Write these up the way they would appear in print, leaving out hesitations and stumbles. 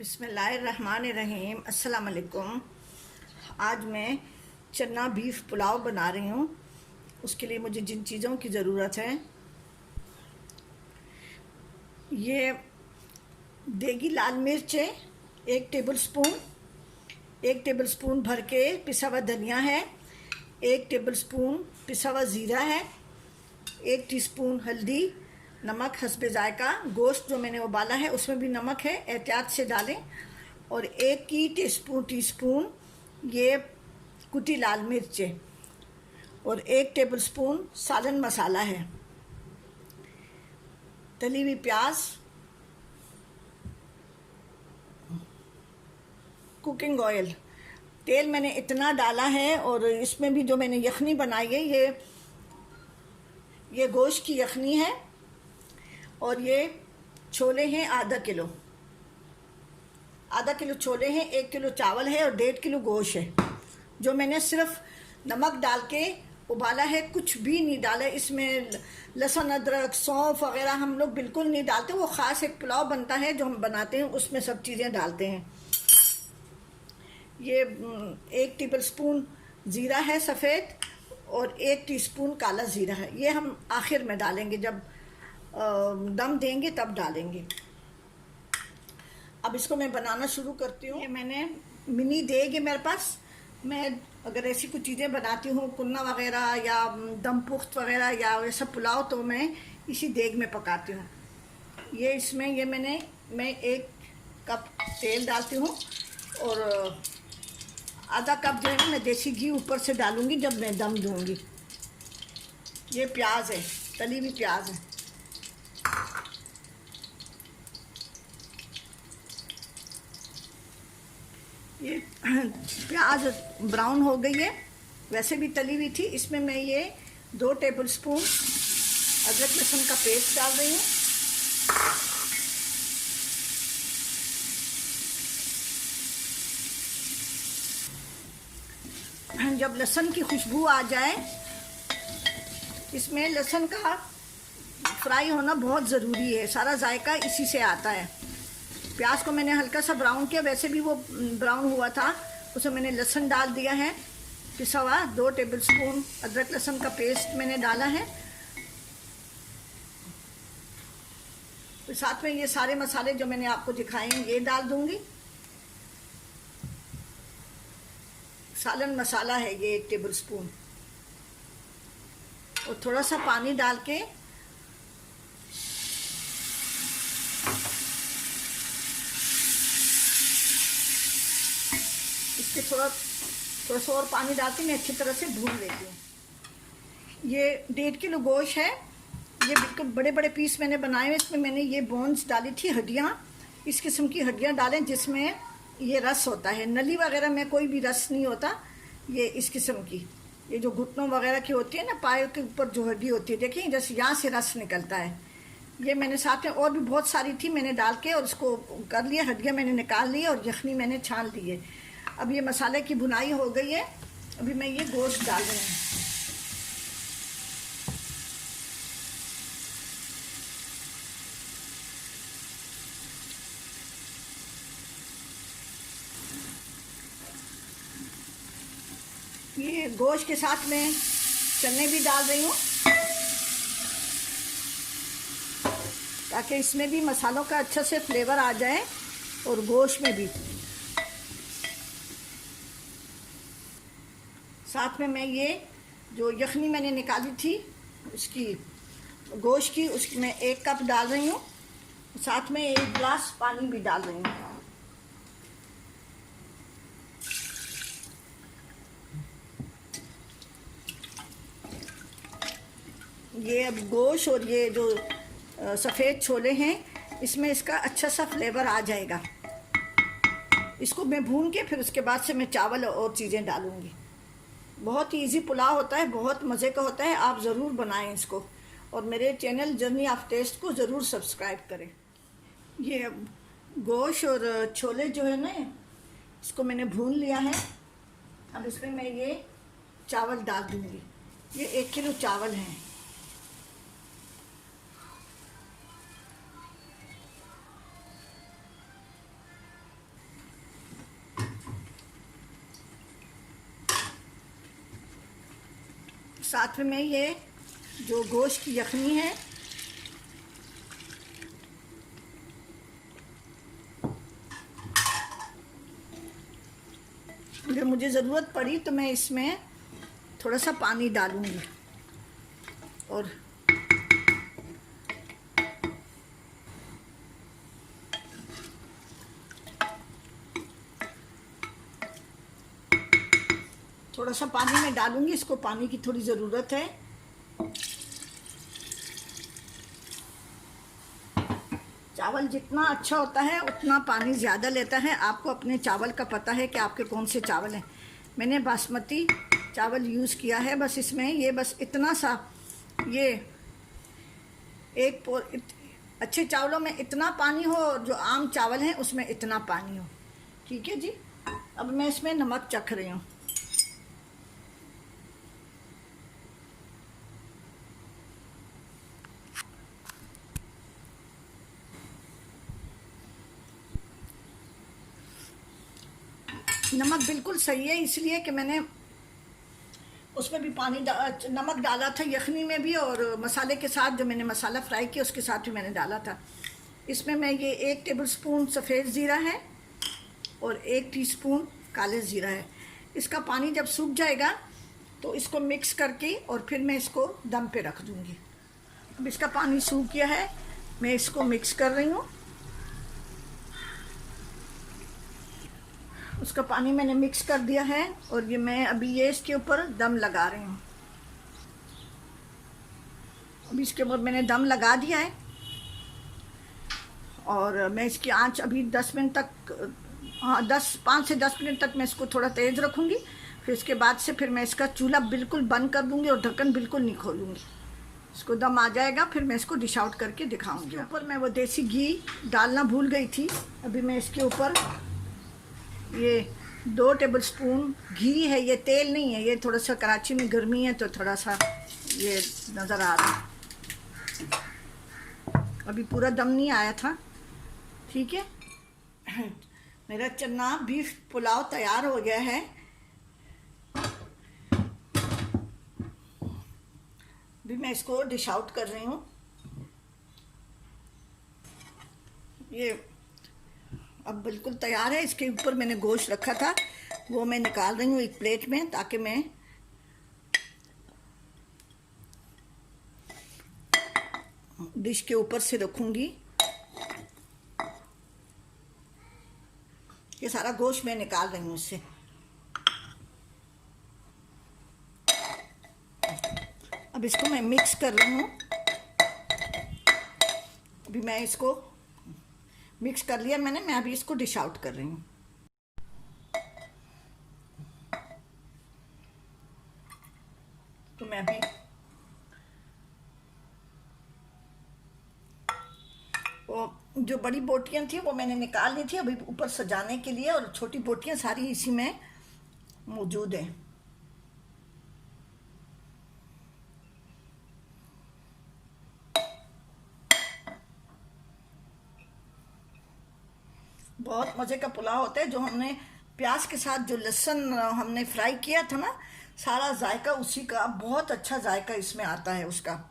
बिस्मिल्लाहिर्रहमानिर्रहीम। अस्सलाम वालेकुम। आज मैं चना बीफ पुलाव बना रही हूँ। उसके लिए मुझे जिन चीज़ों की ज़रूरत है, ये देगी लाल मिर्च है 1 टेबल स्पून भर के पिसा हुआ धनिया है, 1 टेबल स्पून पिसा हुआ ज़ीरा है, 1 टीस्पून हल्दी, नमक हस्बे जायका। गोश्त जो मैंने उबाला है उसमें भी नमक है, एहतियात से डालें। और 1 की टीस्पून ये कुटी लाल मिर्च है और 1 टेबल स्पून सालन मसाला है। तली हुई प्याज, कुकिंग ऑयल, तेल मैंने इतना डाला है। और इसमें भी जो मैंने यखनी बनाई है, ये गोश्त की यखनी है और ये छोले हैं आधा किलो छोले हैं, 1 किलो चावल है और 1.5 किलो गोश्त है, जो मैंने सिर्फ नमक डाल के उबाला है। कुछ भी नहीं डाला इसमें, लहसुन अदरक सौंफ वगैरह हम लोग बिल्कुल नहीं डालते। वो ख़ास एक पुलाव बनता है जो हम बनाते हैं, उसमें सब चीज़ें डालते हैं। ये 1 टेबल स्पून ज़ीरा है सफ़ेद और 1 टीस्पून काला ज़ीरा है। ये हम आखिर में डालेंगे, जब दम देंगे तब डालेंगे। अब इसको मैं बनाना शुरू करती हूँ। ये मैंने मिनी देग है मेरे पास। मैं अगर ऐसी कुछ चीज़ें बनाती हूँ, कुन्ना वगैरह या दम पुख्त वगैरह या वैसा पुलाव, तो मैं इसी देग में पकाती हूँ। ये इसमें मैं 1 कप तेल डालती हूँ और आधा कप जो है ना मैं देसी घी ऊपर से डालूँगी जब मैं दम दूँगी। ये प्याज है, तली हुई प्याज है। ये प्याज ब्राउन हो गई है, वैसे भी तली हुई थी। इसमें मैं ये 2 टेबल स्पून अदरक लहसुन का पेस्ट डाल रही हूँ। जब लहसुन की खुशबू आ जाए, इसमें लहसुन का फ्राई होना बहुत ज़रूरी है, सारा जायका इसी से आता है। प्याज को मैंने हल्का सा ब्राउन किया, वैसे भी वो ब्राउन हुआ था। उसमें मैंने लहसुन डाल दिया है पिसा हुआ, 2 टेबल स्पून अदरक लहसुन का पेस्ट मैंने डाला है। तो साथ में ये सारे मसाले जो मैंने आपको दिखाए हैं ये डाल दूंगी। सालन मसाला है ये 1 टेबल स्पून, और थोड़ा सा पानी डाल के इसके थोड़ा सा और पानी डाल के मैं अच्छी तरह से भून लेती हूँ। ये 1.5 किलो गोश्त है। ये बिल्कुल बड़े बड़े पीस मैंने बनाए हुए। इसमें मैंने ये बोन्स डाली थी, हड्डियाँ। इस किस्म की हड्डियाँ डालें जिसमें ये रस होता है। नली वगैरह में कोई भी रस नहीं होता। ये इस किस्म की, ये जो घुटनों वगैरह की होती है ना, पायों के ऊपर जो हड्डी होती है, देखिए जैसे यहाँ से रस निकलता है। ये मैंने साथ में और भी बहुत सारी थी, मैंने डाल के और उसको कर लिया। हड्डियाँ मैंने निकाल ली और यखनी मैंने छान ली है। अब ये मसाले की भुनाई हो गई है। अभी मैं ये गोश्त डाल रही हूँ। ये गोश्त के साथ में चने भी डाल रही हूँ ताकि इसमें भी मसालों का अच्छा से फ्लेवर आ जाए और गोश्त में भी। साथ में मैं ये जो यखनी मैंने निकाली थी उसकी, गोश्त की, उसकी मैं 1 कप डाल रही हूँ। साथ में 1 गिलास पानी भी डाल रही हूँ। ये अब गोश्त और ये जो सफ़ेद छोले हैं, इसमें इसका अच्छा सा फ्लेवर आ जाएगा। इसको मैं भून के फिर उसके बाद से मैं चावल और चीज़ें डालूँगी। बहुत ही इजी पुलाव होता है, बहुत मज़े का होता है। आप ज़रूर बनाएं इसको और मेरे चैनल जर्नी ऑफ टेस्ट को ज़रूर सब्सक्राइब करें। ये गोश्त और छोले जो है ना, इसको मैंने भून लिया है। अब इसमें मैं ये चावल डाल दूँगी। ये 1 किलो चावल हैं। साथ में ये जो गोश्त की यखनी है, अगर मुझे ज़रूरत पड़ी तो मैं इसमें थोड़ा सा पानी डालूंगी। और थोड़ा सा पानी मैं डालूंगी, इसको पानी की थोड़ी ज़रूरत है। चावल जितना अच्छा होता है उतना पानी ज़्यादा लेता है। आपको अपने चावल का पता है कि आपके कौन से चावल हैं। मैंने बासमती चावल यूज़ किया है। बस इसमें ये बस इतना सा, ये अच्छे चावलों में इतना पानी हो, और जो आम चावल हैं उसमें इतना पानी हो। ठीक है जी। अब मैं इसमें नमक चख रही हूँ। नमक बिल्कुल सही है, इसलिए कि मैंने उसमें भी नमक डाला था, यखनी में भी, और मसाले के साथ जो मैंने मसाला फ्राई किया उसके साथ भी मैंने डाला था। इसमें मैं ये 1 टेबलस्पून सफ़ेद ज़ीरा है और 1 टीस्पून काले ज़ीरा है। इसका पानी जब सूख जाएगा तो इसको मिक्स करके और फिर मैं इसको दम पे रख दूँगी। अब इसका पानी सूख गया है, मैं इसको मिक्स कर रही हूँ। उसका पानी मैंने मिक्स कर दिया है और ये मैं अभी इसके ऊपर दम लगा रही हूँ। अभी इसके ऊपर मैंने दम लगा दिया है और मैं इसकी आंच अभी 10 मिनट तक, 5 से 10 मिनट तक मैं इसको थोड़ा तेज़ रखूँगी। फिर इसके बाद से फिर मैं इसका चूल्हा बिल्कुल बंद कर दूँगी और ढक्कन बिल्कुल नहीं खोलूँगी। इसको दम आ जाएगा, फिर मैं इसको डिश आउट करके दिखाऊँगी। ऊपर मैं वो देसी घी डालना भूल गई थी। अभी मैं इसके ऊपर ये 2 टेबलस्पून घी है, ये तेल नहीं है, ये थोड़ा सा कराची में गर्मी है तो थोड़ा सा ये नज़र आ रहा है। अभी पूरा दम नहीं आया था। ठीक है। मेरा चना बीफ पुलाव तैयार हो गया है। अभी मैं इसको डिश आउट कर रही हूँ। ये अब बिल्कुल तैयार है। इसके ऊपर मैंने गोश्त रखा था, वो मैं निकाल रही हूँ एक प्लेट में, ताकि मैं डिश के ऊपर से रखूँगी। ये सारा गोश्त मैं निकाल रही हूँ इससे। अब इसको मैं मिक्स कर रही हूँ। अभी मैं इसको मिक्स कर लिया मैंने, मैं अभी इसको डिश आउट कर रही हूँ। तो मैं अभी वो जो बड़ी बोटियाँ थी वो मैंने निकाल ली थी अभी ऊपर सजाने के लिए, और छोटी बोटियाँ सारी इसी में मौजूद हैं। बहुत मज़े का पुलाव होता है। जो हमने प्याज के साथ जो लहसुन हमने फ्राई किया था ना, सारा जायका उसी का, बहुत अच्छा जायका इसमें आता है उसका।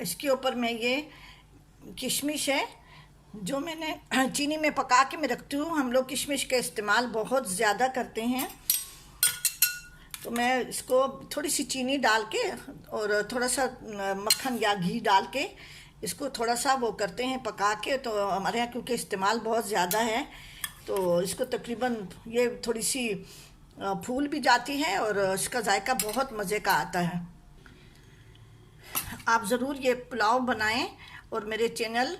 इसके ऊपर मैं ये किशमिश है जो मैंने चीनी में पका के मैं रखती हूँ। हम लोग किशमिश का इस्तेमाल बहुत ज़्यादा करते हैं, तो मैं इसको थोड़ी सी चीनी डाल के और थोड़ा सा मक्खन या घी डाल के इसको थोड़ा सा वो करते हैं पका के। तो हमारे यहाँ क्योंकि इस्तेमाल बहुत ज़्यादा है तो इसको तकरीबन ये थोड़ी सी फूल भी जाती है और इसका जायका बहुत मज़े का आता है। आप ज़रूर ये पुलाव बनाएं और मेरे चैनल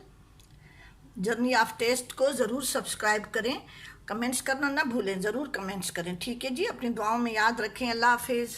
जर्नी ऑफ टेस्ट को ज़रूर सब्सक्राइब करें। कमेंट्स करना ना भूलें, ज़रूर कमेंट्स करें। ठीक है जी। अपनी दुआओं में याद रखें। अल्लाह हाफिज़।